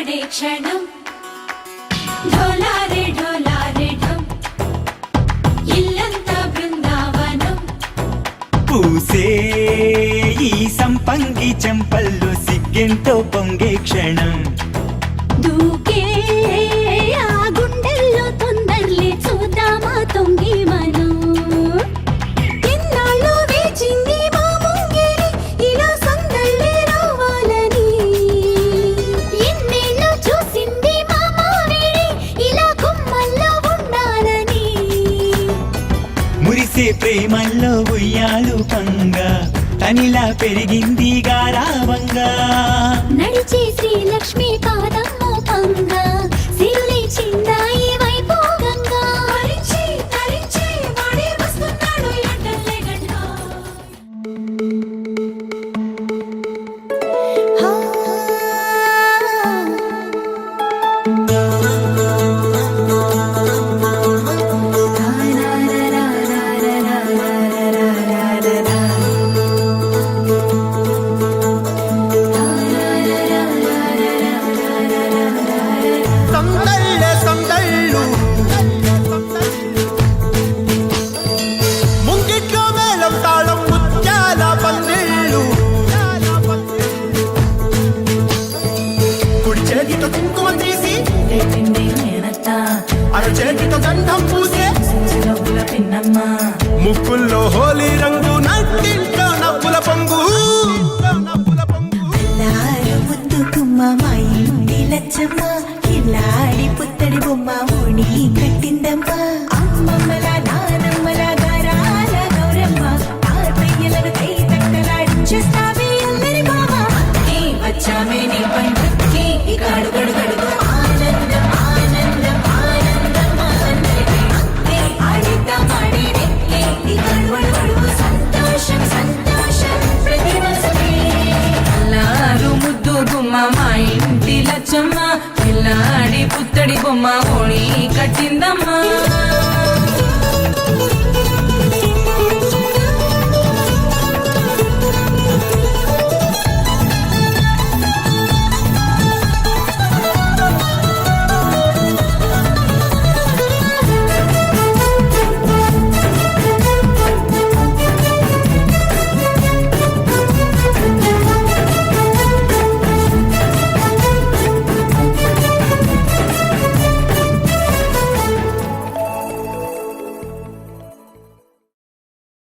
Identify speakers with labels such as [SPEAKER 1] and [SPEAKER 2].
[SPEAKER 1] పడే క్షణం ఢోలారే ఢోలారే ఢం ఇల్లంతా బృందావనం
[SPEAKER 2] పూసే ఈ సంపంగి చెంపల్లో సిగ్గెంతో పొంగే క్షణం
[SPEAKER 1] దూకే ఆ గుండెల్లో తొందరలే చూద్దామా తొంగి మనం ఎన్నాళ్ళు వేచింది మా ముంగిరి ఇలా సందళ్ళే రావాలని ఎన్నేళ్ళు చూసింది మా మావిడి ఇలా గుమ్మల్లో ఉండాలని
[SPEAKER 2] మురిసే ప్రేమల్లో ఉయ్యాలు పంగా తనిలా పెరిగింది గారావంగా
[SPEAKER 1] నడిచే శ్రీలక్ష్మి పాదమ్మో పంగా సిరులే చిందాయి వైభోగంగా తరించి తరించి వాడే వస్తున్నాడు ఎండలే గంట
[SPEAKER 3] సందళ్ళే సందళ్ళు ముంగిట్లో మేళం తాళం ముత్యాల పందిళ్ళు కుడి చేతితో కుంకుమ తీసి అర చేతితో గంధం పూసే ముక్కుల్లో హోలీ రంగు నట్టింట్లో నవ్వుల పొంగు
[SPEAKER 4] ముద్దు గుమ్మ మా ఇంటి లచ్చమ్మ కిల్లాడి పుత్తడి బొమ్మ ఓణి కట్టిందమ్మ అమ్మమ్మల నానమ్మల గారాల గౌరమ్మ తాతయ్యలను కై తక్కలాడించేస్తావే అల్లరి బావ వచ్చామే నీ పండుగకి ఇక అడుగడు గడుగు ఆనందం ఆనందం ఆనందం అందరికీ అక్కే ఆడిద్దాం ఆడిడే ఇక అడుగడు గడుగు సంతోషం సంతోషం ప్రతి మనసుకే
[SPEAKER 5] అల్లారు ముద్దు గుమ్మ మా ఇంటి లచ్చమ్మ పిల్లాడి పుత్తడి బొమ్మ ఓణి కట్టిందమ్మా